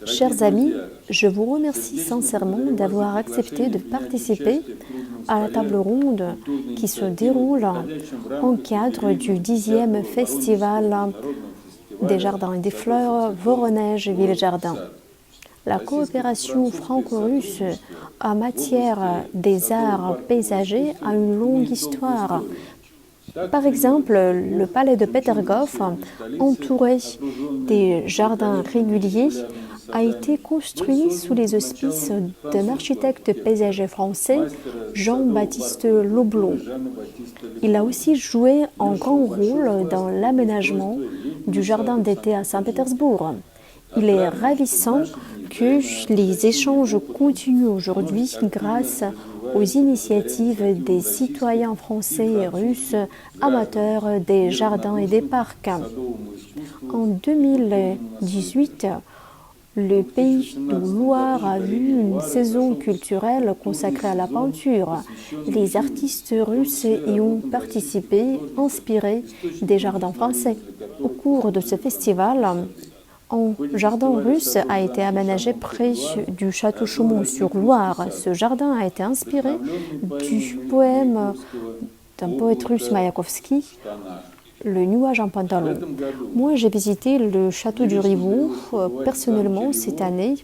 Chers amis, je vous remercie sincèrement d'avoir accepté de participer à la table ronde qui se déroule en cadre du 10e Festival des Jardins et des Fleurs Voronèje-Ville-Jardin. La coopération franco-russe en matière des arts paysagers a une longue histoire. Par exemple, le palais de Petergof, entouré des jardins réguliers, a été construit sous les auspices d'un architecte paysager français, Jean-Baptiste Loblot. Il a aussi joué un grand rôle dans l'aménagement du jardin d'été à Saint-Pétersbourg. Il est ravissant que les échanges continuent aujourd'hui grâce aux initiatives des citoyens français et russes amateurs des jardins et des parcs. En 2018, le pays de Loire a vu une saison culturelle consacrée à la peinture. Les artistes russes y ont participé, inspirés des jardins français. Au cours de ce festival, un jardin russe a été aménagé près du château Chaumont-sur-Loire. Ce jardin a été inspiré du poème d'un poète russe Mayakovsky, Le nuage en pantalon. Moi, j'ai visité le château du Rivaux personnellement cette année.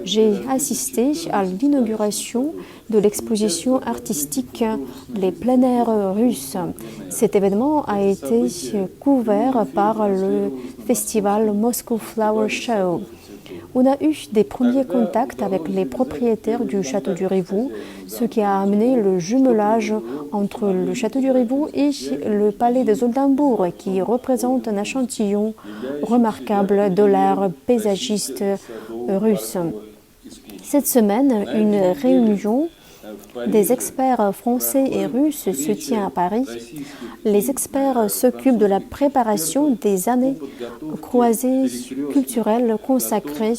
J'ai assisté à l'inauguration de l'exposition artistique Les plein air russes. Cet événement a été couvert par le festival Moscow Flower Show. On a eu des premiers contacts avec les propriétaires du château du Rivaux, ce qui a amené le jumelage entre le château du Rivaux et le palais des Oldenbourg, qui représente un échantillon remarquable de l'art paysagiste russe. Cette semaine, une réunion des experts français et russes se tient à Paris. Les experts s'occupent de la préparation des années croisées culturelles consacrées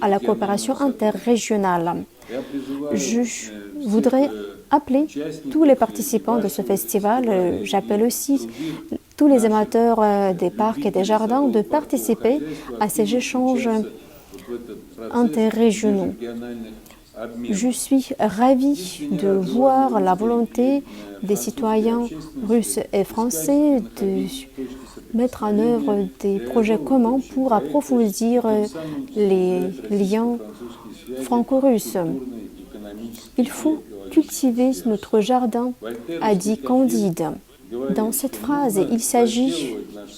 à la coopération interrégionale. Je voudrais appeler tous les participants de ce festival, j'appelle aussi tous les amateurs des parcs et des jardins de participer à ces échanges interrégionaux. Je suis ravie de voir la volonté des citoyens russes et français de mettre en œuvre des projets communs pour approfondir les liens franco-russes. Il faut cultiver notre jardin, a dit Candide. Dans cette phrase, il s'agit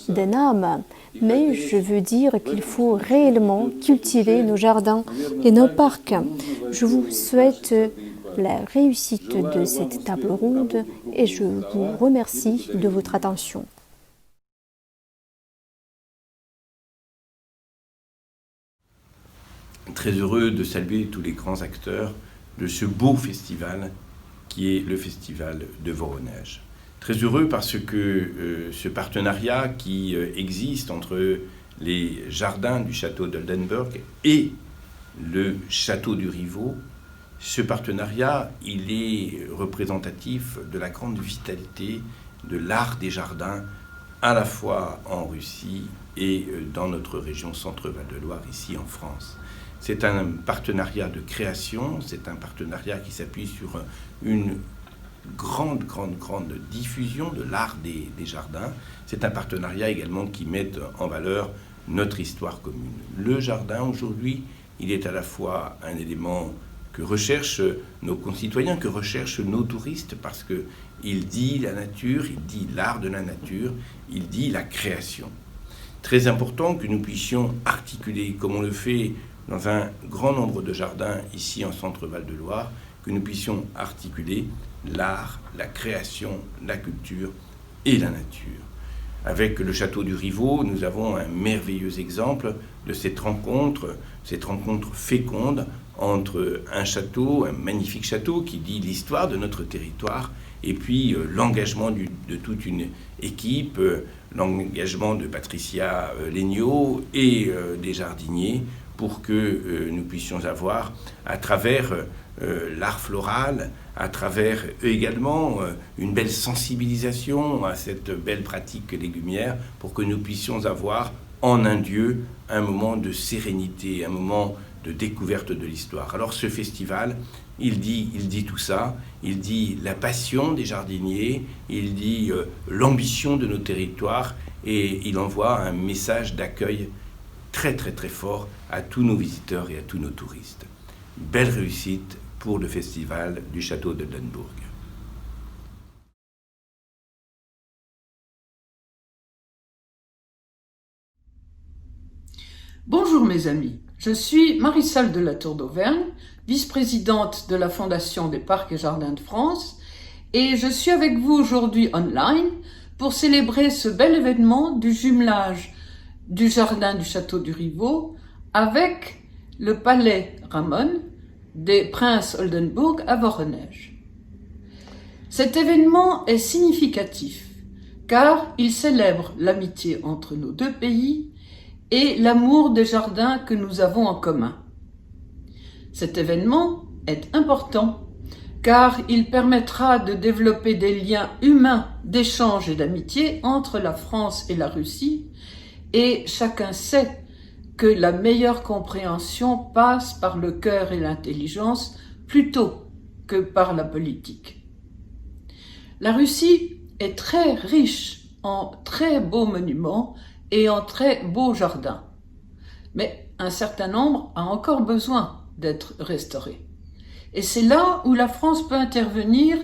d'un âme, mais je veux dire qu'il faut réellement cultiver nos jardins et nos parcs. Je vous souhaite la réussite de cette table ronde et je vous remercie de votre attention. Très heureux de saluer tous les grands acteurs de ce beau festival qui est le festival de Voronèje. Très heureux parce que ce partenariat qui existe entre les jardins du château d'Oldenburg et le château du Rivaux, ce partenariat, il est représentatif de la grande vitalité de l'art des jardins, à la fois en Russie et dans notre région Centre-Val de Loire, ici en France. C'est un partenariat de création, c'est un partenariat qui s'appuie sur une grande diffusion de l'art des jardins. C'est un partenariat également qui met en valeur notre histoire commune. Le jardin, aujourd'hui, il est à la fois un élément que recherchent nos concitoyens, que recherchent nos touristes, parce qu'il dit la nature, il dit l'art de la nature, il dit la création. Très important que nous puissions articuler, comme on le fait dans un grand nombre de jardins ici en Centre-Val de Loire, que nous puissions articuler l'art, la création, la culture et la nature. Avec le château du Rivaux, nous avons un merveilleux exemple de cette rencontre féconde entre un château, un magnifique château qui dit l'histoire de notre territoire, et puis l'engagement de toute une équipe, l'engagement de Patricia Legnaud et des jardiniers pour que nous puissions avoir, à travers l'art floral, à travers également une belle sensibilisation à cette belle pratique légumière, pour que nous puissions avoir en un lieu un moment de sérénité, un moment de découverte de l'histoire. Alors ce festival, il dit tout ça, il dit la passion des jardiniers, il dit l'ambition de nos territoires, et il envoie un message d'accueil très très très fort à tous nos visiteurs et à tous nos touristes. Belle réussite pour le festival du château d'Oldenbourg. Bonjour mes amis, je suis Marie-Salle de la Tour d'Auvergne, vice-présidente de la Fondation des Parcs et Jardins de France, et je suis avec vous aujourd'hui online pour célébrer ce bel événement du jumelage du jardin du château du Rivaux avec le palais Ramon des princes Oldenbourg à Voronèje. Cet événement est significatif car il célèbre l'amitié entre nos deux pays et l'amour des jardins que nous avons en commun. Cet événement est important car il permettra de développer des liens humains d'échange et d'amitié entre la France et la Russie, et chacun sait que la meilleure compréhension passe par le cœur et l'intelligence plutôt que par la politique. La Russie est très riche en très beaux monuments et en très beaux jardins, mais un certain nombre a encore besoin d'être restaurés. Et c'est là où la France peut intervenir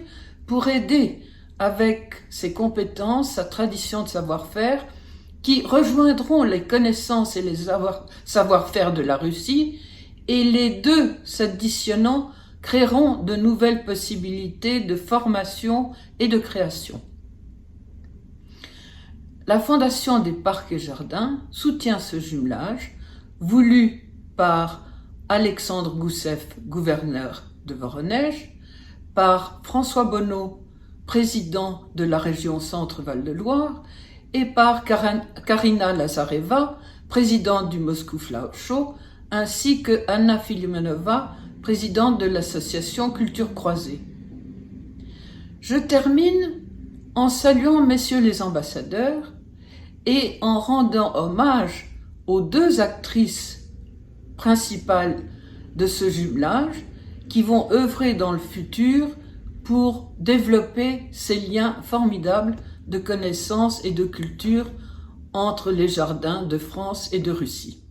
pour aider avec ses compétences, sa tradition de savoir-faire, qui rejoindront les connaissances et les savoir-faire de la Russie, et les deux s'additionnant créeront de nouvelles possibilités de formation et de création. La Fondation des Parcs et Jardins soutient ce jumelage, voulu par Alexandre Gousseff, gouverneur de Voronèje, par François Bonneau, président de la région Centre-Val de Loire, et par Karina Lazareva, présidente du Moscou Flower Show, ainsi que Anna Filimonova, présidente de l'association Culture Croisée. Je termine en saluant messieurs les ambassadeurs et en rendant hommage aux deux actrices principales de ce jumelage qui vont œuvrer dans le futur pour développer ces liens formidables de connaissances et de culture entre les jardins de France et de Russie.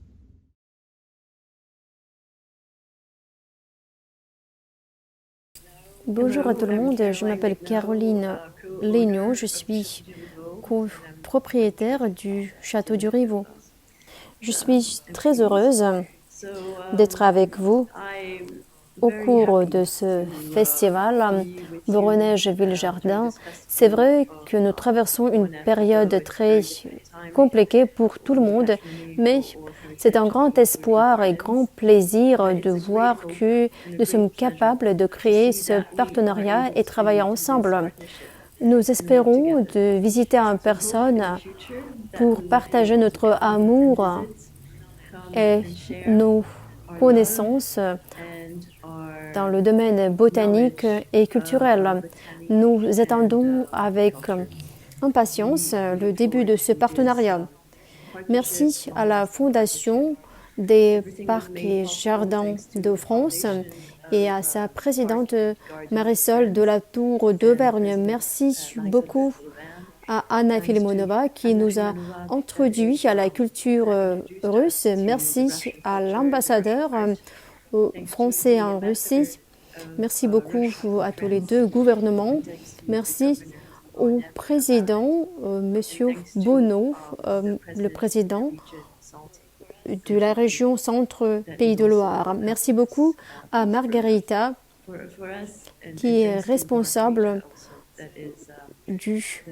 Bonjour à tout le monde, je m'appelle Caroline Legnaud, je suis propriétaire du château du Rivaux. Je suis très heureuse d'être avec vous au cours de ce festival Voronèje Ville Jardin. C'est vrai que nous traversons une période très compliquée pour tout le monde, mais c'est un grand espoir et grand plaisir de voir que nous sommes capables de créer ce partenariat et travailler ensemble. Nous espérons de visiter en personne pour partager notre amour et nos connaissances dans le domaine botanique et culturel. Nous attendons avec impatience le début de ce partenariat. Merci à la Fondation des Parcs et Jardins de France et à sa présidente Marie-Salle de la Tour d'Auvergne. Merci beaucoup à Anna Filimonova qui nous a introduit à la culture russe. Merci à l'ambassadeur français en Russie. Merci beaucoup à tous les deux gouvernements. Merci au président, Monsieur Bonneau, le président de la région Centre-Pays de Loire. Merci beaucoup à Margarita, qui est responsable du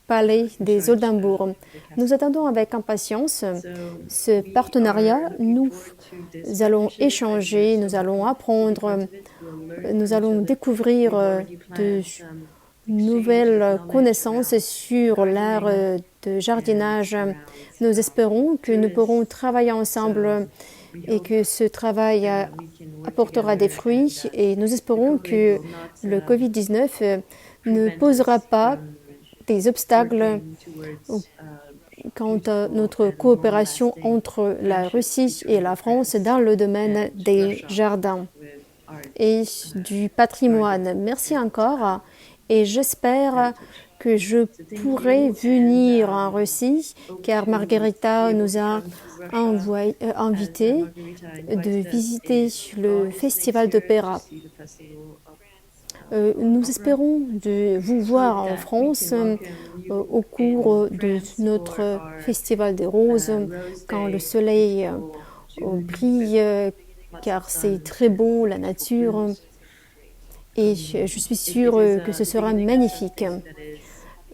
palais des Oldenbourg. Nous attendons avec impatience ce partenariat. Nous allons échanger, nous allons apprendre, nous allons découvrir de nouvelles connaissances sur l'art de jardinage. Nous espérons que nous pourrons travailler ensemble et que ce travail apportera des fruits, et nous espérons que le Covid-19 ne posera pas des obstacles quant à notre coopération entre la Russie et la France dans le domaine des jardins et du patrimoine. Merci encore et j'espère que je pourrai venir en Russie car Margarita nous a invités de visiter le festival d'opéra. Nous espérons de vous voir en France au cours de notre festival des roses quand le soleil brille car c'est très beau la nature et je suis sûre que ce sera magnifique.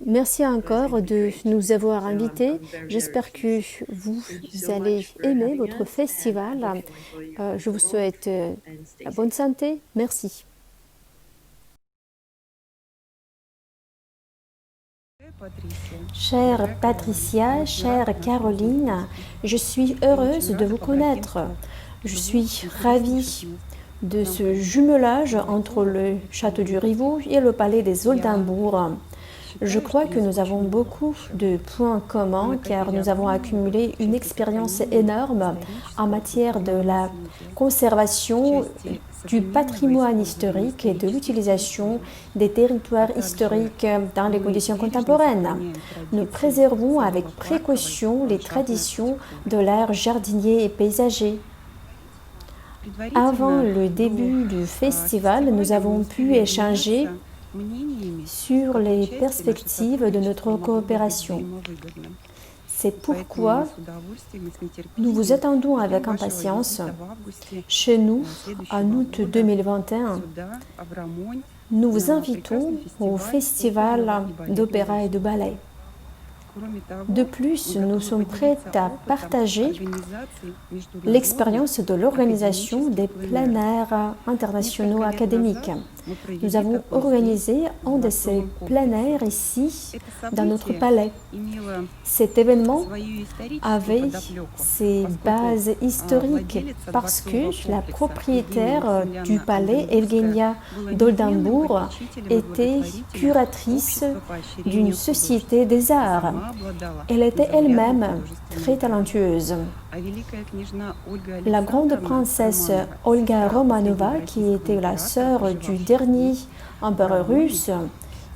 Merci encore de nous avoir invités. J'espère que vous allez aimer votre festival. Je vous souhaite la bonne santé. Merci. Chère Patricia, chère Caroline, je suis heureuse de vous connaître. Je suis ravie de ce jumelage entre le château du Rivaux et le palais des Oldenbourg. Je crois que nous avons beaucoup de points communs car nous avons accumulé une expérience énorme en matière de la conservation du patrimoine historique et de l'utilisation des territoires historiques dans les conditions contemporaines. Nous préservons avec précaution les traditions de l'art jardinier et paysager. Avant le début du festival, nous avons pu échanger sur les perspectives de notre coopération. C'est pourquoi nous vous attendons avec impatience. Chez nous, en août 2021, nous vous invitons au festival d'opéra et de ballet. De plus, nous sommes prêts à partager l'expérience de l'organisation des plein air internationaux académiques. Nous avons organisé un de ces plein air ici, dans notre palais. Cet événement avait ses bases historiques parce que la propriétaire du palais, Evgenia d'Oldenbourg, était curatrice d'une société des arts. Elle était elle-même très talentueuse. La grande princesse Olga Romanova, qui était la sœur du dernier empereur russe,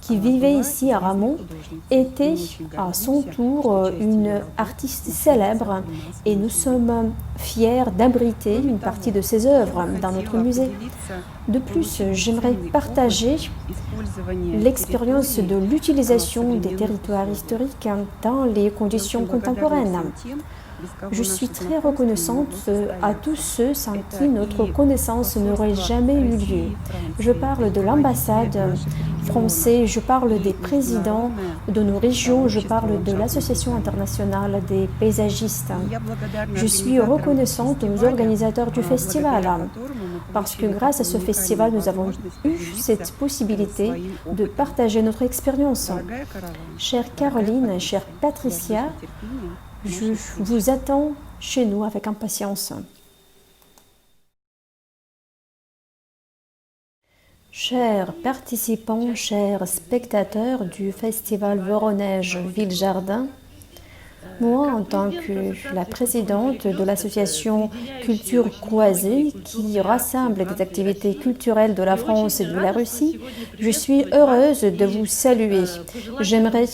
qui vivait ici à Ramon, était à son tour une artiste célèbre et nous sommes fiers d'abriter une partie de ses œuvres dans notre musée. De plus, j'aimerais partager l'expérience de l'utilisation des territoires historiques dans les conditions contemporaines. Je suis très reconnaissante à tous ceux sans qui notre connaissance n'aurait jamais eu lieu. Je parle de l'ambassade française, je parle des présidents de nos régions, je parle de l'Association internationale des paysagistes. Je suis reconnaissante aux organisateurs du festival parce que grâce à ce festival, nous avons eu cette possibilité de partager notre expérience. Chère Caroline, chère Patricia, je vous attends chez nous avec impatience. Chers participants, chers spectateurs du festival Voronezh Ville-Jardin, moi, en tant que la présidente de l'association Culture Croisée, qui rassemble des activités culturelles de la France et de la Russie, je suis heureuse de vous saluer. J'aimerais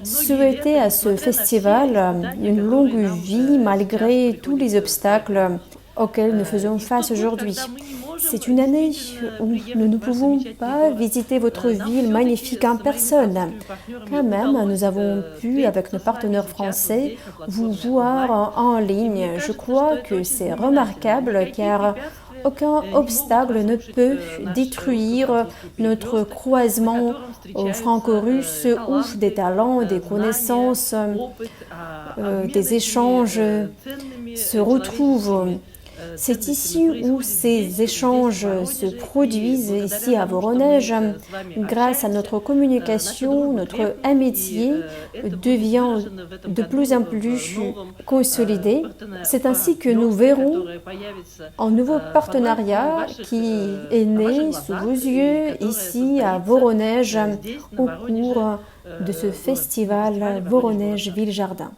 souhaiter à ce festival une longue vie malgré tous les obstacles auxquels nous faisons face aujourd'hui. C'est une année où nous ne pouvons pas visiter votre ville magnifique en personne. Quand même, nous avons pu, avec nos partenaires français, vous voir en ligne. Je crois que c'est remarquable car aucun obstacle ne peut détruire notre croisement franco-russe où des talents, des connaissances, des échanges se retrouvent. C'est ici où ces échanges se produisent, ici à Voronezh. Grâce à notre communication, notre amitié devient de plus en plus consolidée. C'est ainsi que nous verrons un nouveau partenariat qui est né sous vos yeux ici à Voronezh au cours de ce festival Voronezh Ville-Jardin.